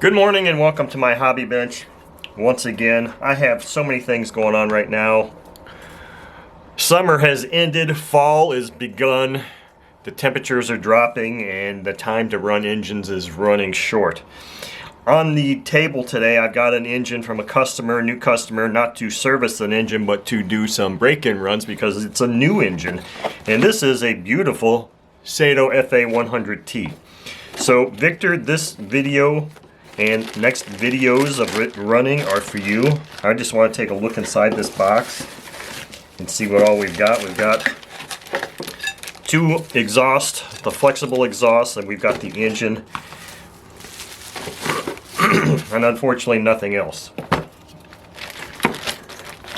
Good morning and welcome to my hobby bench. Once again, I have so many things going on right now. Summer has ended, fall is begun, the temperatures are dropping, and the time to run engines is running short. On the table today, I've got an engine from a customer, new customer, not to service an engine, but to do some break-in runs because it's a new engine. And this is a beautiful Saito FA-100T. So Victor, this video and next videos of it running are for you. I just want to take a look inside this box and see what all we've got. We've got two exhausts, the flexible exhaust, and we've got the engine. And unfortunately nothing else.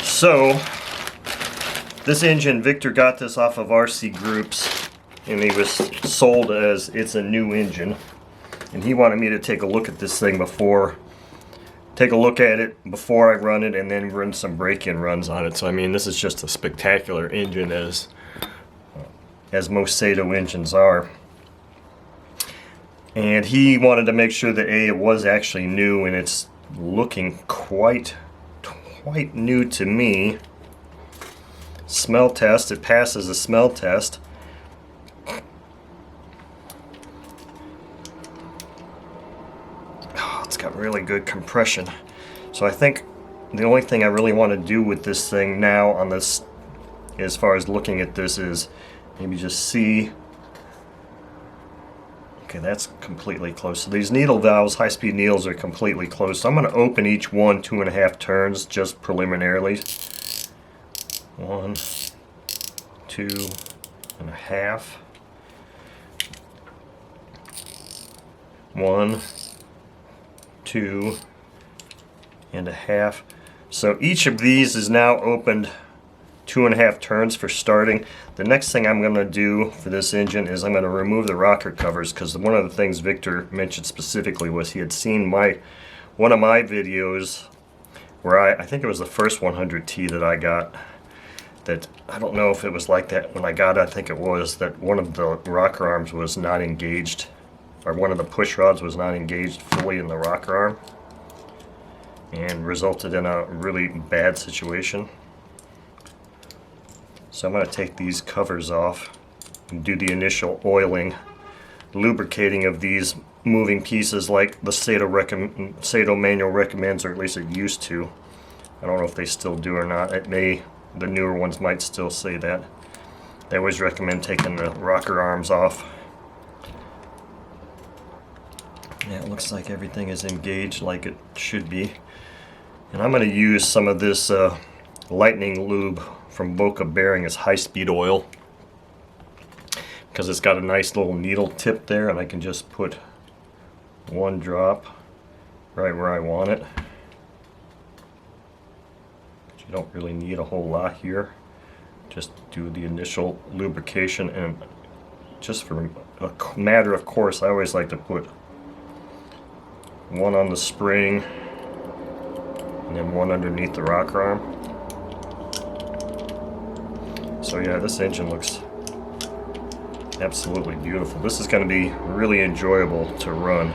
So this engine, Victor got this off of RC Groups and he was sold as it's a new engine. And he wanted me to take a look at this thing before I run it and then run some break-in runs on it. So I mean, this is just a spectacular engine as most Saito engines are. And he wanted to make sure that it was actually new, and it's looking quite new to me. Smell test, it passes a smell test. It's got really good compression. So I think the only thing I really want to do with this thing now on this, as far as looking at this, is maybe just see. Okay, that's completely closed. So these needle valves, high-speed needles, are completely closed. So I'm going to open each one 2.5 turns just preliminarily. 1, 2.5. 1, 2.5. So each of these is now opened 2.5 turns for starting. The next thing I'm going to do for this engine is I'm going to remove the rocker covers, because one of the things Victor mentioned specifically was he had seen one of my videos where I think it was the first 100T that I got, that I don't know if it was like that when I got it. I think it was that one of the rocker arms was not engaged, or one of the push rods was not engaged fully in the rocker arm, and resulted in a really bad situation. So I'm going to take these covers off and do the initial oiling, lubricating of these moving pieces like the Saito manual recommends, or at least it used to. I don't know if they still do or not. The newer ones might still say that. They always recommend taking the rocker arms off. Yeah, it looks like everything is engaged like it should be. And I'm going to use some of this lightning lube from Boca bearing as high-speed oil, because it's got a nice little needle tip there, and I can just put one drop right where I want it. But you don't really need a whole lot here. Just do the initial lubrication, and just for a matter of course, I always like to put one on the spring and then one underneath the rocker arm. So yeah, this engine looks absolutely beautiful. This is going to be really enjoyable to run.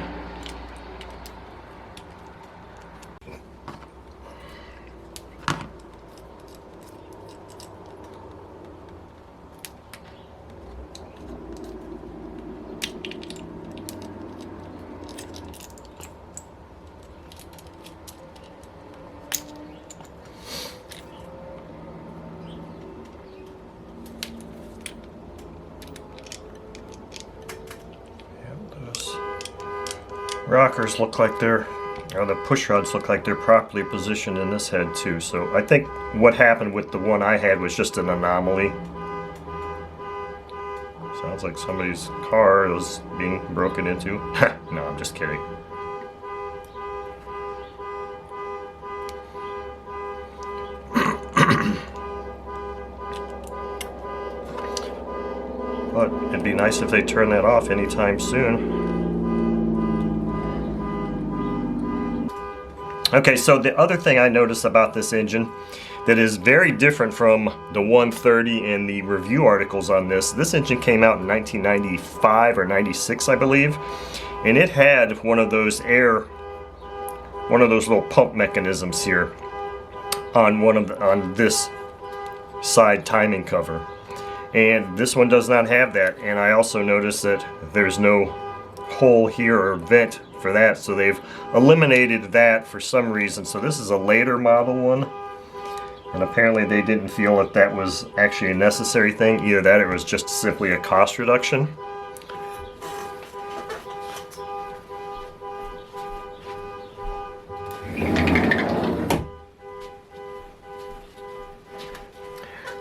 Rockers look like the push rods look like they're properly positioned in this head too. So I think what happened with the one I had was just an anomaly. Sounds like somebody's car was being broken into. No, I'm just kidding. But it'd be nice if they turn that off anytime soon. Okay, so the other thing I noticed about this engine that is very different from the 130 and the review articles on this engine came out in 1995 or 96, I believe, and it had one of those air one of those little pump mechanisms here on this side timing cover, and this one does not have that. And I also noticed that there's no hole here or vent for that, so they've eliminated that for some reason. So this is a later model one, and apparently they didn't feel that that was actually a necessary thing. Either that or it was just simply a cost reduction.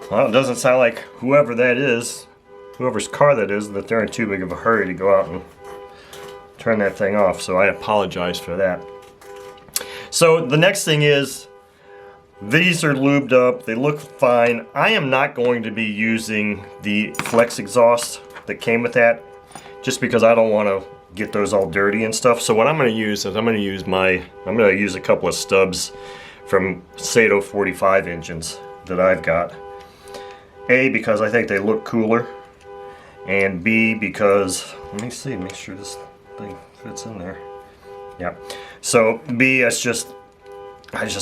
Well, it doesn't sound like whoever that is, whoever's car that is, that they're in too big of a hurry to go out and turn that thing off, so I apologize for that. So the next thing is, these are lubed up, they look fine. I am not going to be using the flex exhaust that came with that, just because I don't want to get those all dirty and stuff. So what I'm going to use is I'm going to use a couple of stubs from Saito 45 engines that I've got. A, because I think they look cooler, and B, because, let me see, make sure this thing fits in there. Yeah. So B, I just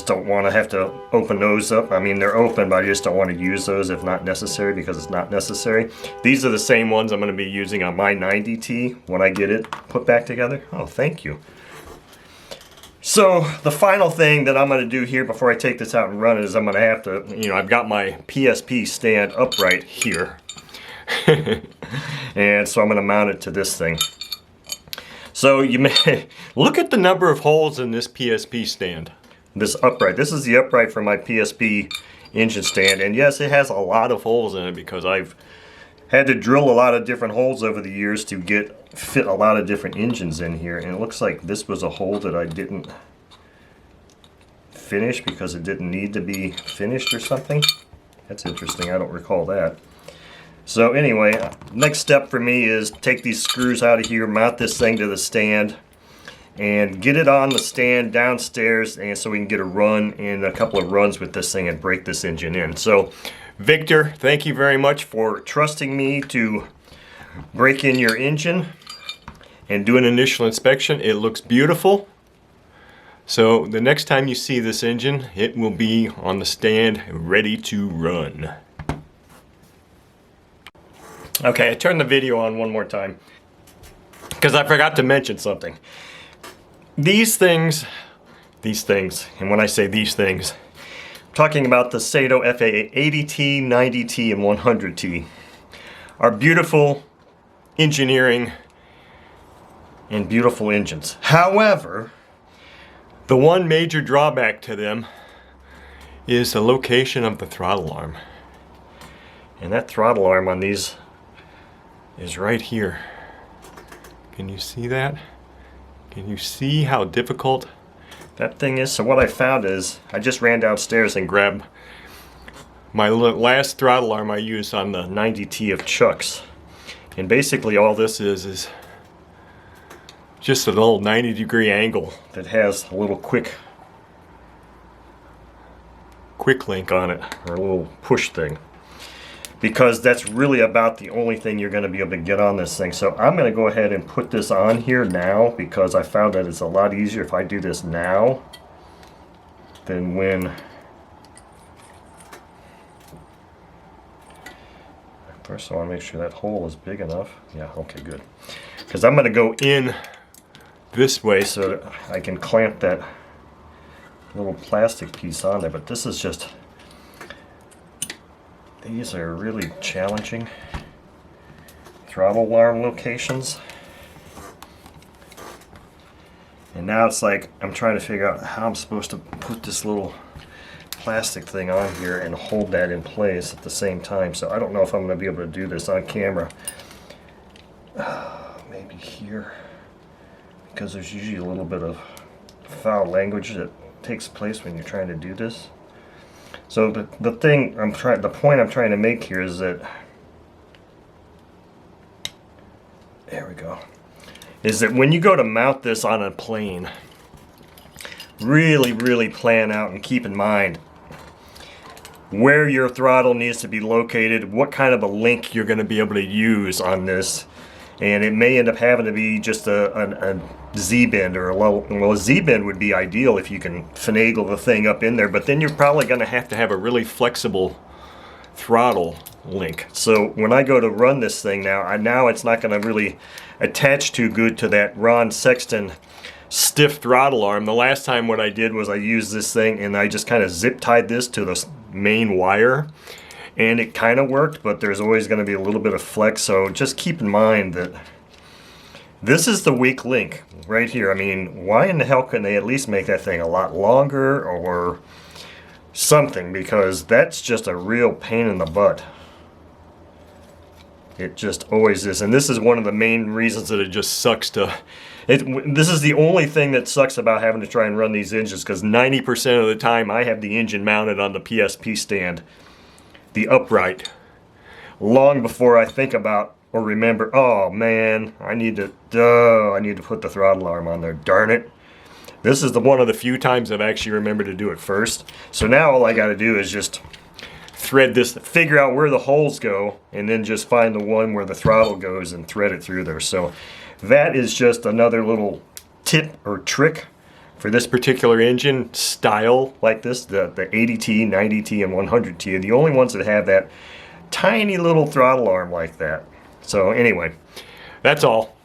don't want to have to open those up. I mean, they're open, but I just don't want to use those if not necessary, because it's not necessary. These are the same ones I'm going to be using on my 90T when I get it put back together. Oh, thank you. So the final thing that I'm going to do here before I take this out and run is I'm going to have to, I've got my PSP stand upright here. And so I'm going to mount it to this thing. So you may look at the number of holes in this PSP stand. This upright. This is the upright for my PSP engine stand. And yes, it has a lot of holes in it because I've had to drill a lot of different holes over the years to fit a lot of different engines in here. And it looks like this was a hole that I didn't finish because it didn't need to be finished or something. That's interesting. I don't recall that. So anyway, next step for me is take these screws out of here, mount this thing to the stand, and get it on the stand downstairs, and so we can get a run and a couple of runs with this thing and break this engine in. So Victor, thank you very much for trusting me to break in your engine and do an initial inspection. It looks beautiful. So the next time you see this engine, it will be on the stand ready to run. Okay, I turned the video on one more time because I forgot to mention something. These things, and when I say these things, I'm talking about the Saito FA-100T, 90T, and 100T, are beautiful engineering and beautiful engines. However, the one major drawback to them is the location of the throttle arm. And that throttle arm on these is right here. Can you see that? Can you see how difficult that thing is? So what I found is, I just ran downstairs and grabbed my last throttle arm I used on the 90T of Chuck's. And basically all this is just a little 90-degree angle that has a little quick link on it, or a little push thing. Because that's really about the only thing you're going to be able to get on this thing. So I'm going to go ahead and put this on here now, because I found that it's a lot easier if I do this now than when... First I want to make sure that hole is big enough. Yeah, okay, good. Because I'm going to go in this way so that I can clamp that little plastic piece on there. But this is just... These are really challenging throttle arm locations. And now it's like I'm trying to figure out how I'm supposed to put this little plastic thing on here and hold that in place at the same time. So I don't know if I'm going to be able to do this on camera. Maybe here, because there's usually a little bit of foul language that takes place when you're trying to do this. So the point I'm trying to make here is that, there we go, is that when you go to mount this on a plane, really plan out and keep in mind where your throttle needs to be located, what kind of a link you're going to be able to use on this, And it may end up having to be just a Z-bend or a low. Well, a Z-bend would be ideal if you can finagle the thing up in there, but then you're probably going to have a really flexible throttle link. So when I go to run this thing now it's not going to really attach too good to that Ron Sexton stiff throttle arm. The last time what I did was I used this thing and I just kind of zip tied this to the main wire, and it kind of worked, but there's always going to be a little bit of flex, so just keep in mind that this is the weak link right here. I mean, why in the hell couldn't they at least make that thing a lot longer or something, because that's just a real pain in the butt. It just always is, and this is one of the main reasons that it just sucks to... This is the only thing that sucks about having to try and run these engines, because 90% of the time I have the engine mounted on the PSP stand, the upright, long before I think about or remember, oh man, I need to put the throttle arm on there, darn it. This is one of the few times I've actually remembered to do it first. So now all I got to do is just thread this, figure out where the holes go, and then just find the one where the throttle goes and thread it through there. So that is just another little tip or trick for this particular engine style like this. The 80T, 90T, and 100T are the only ones that have that tiny little throttle arm like that. So anyway, that's all.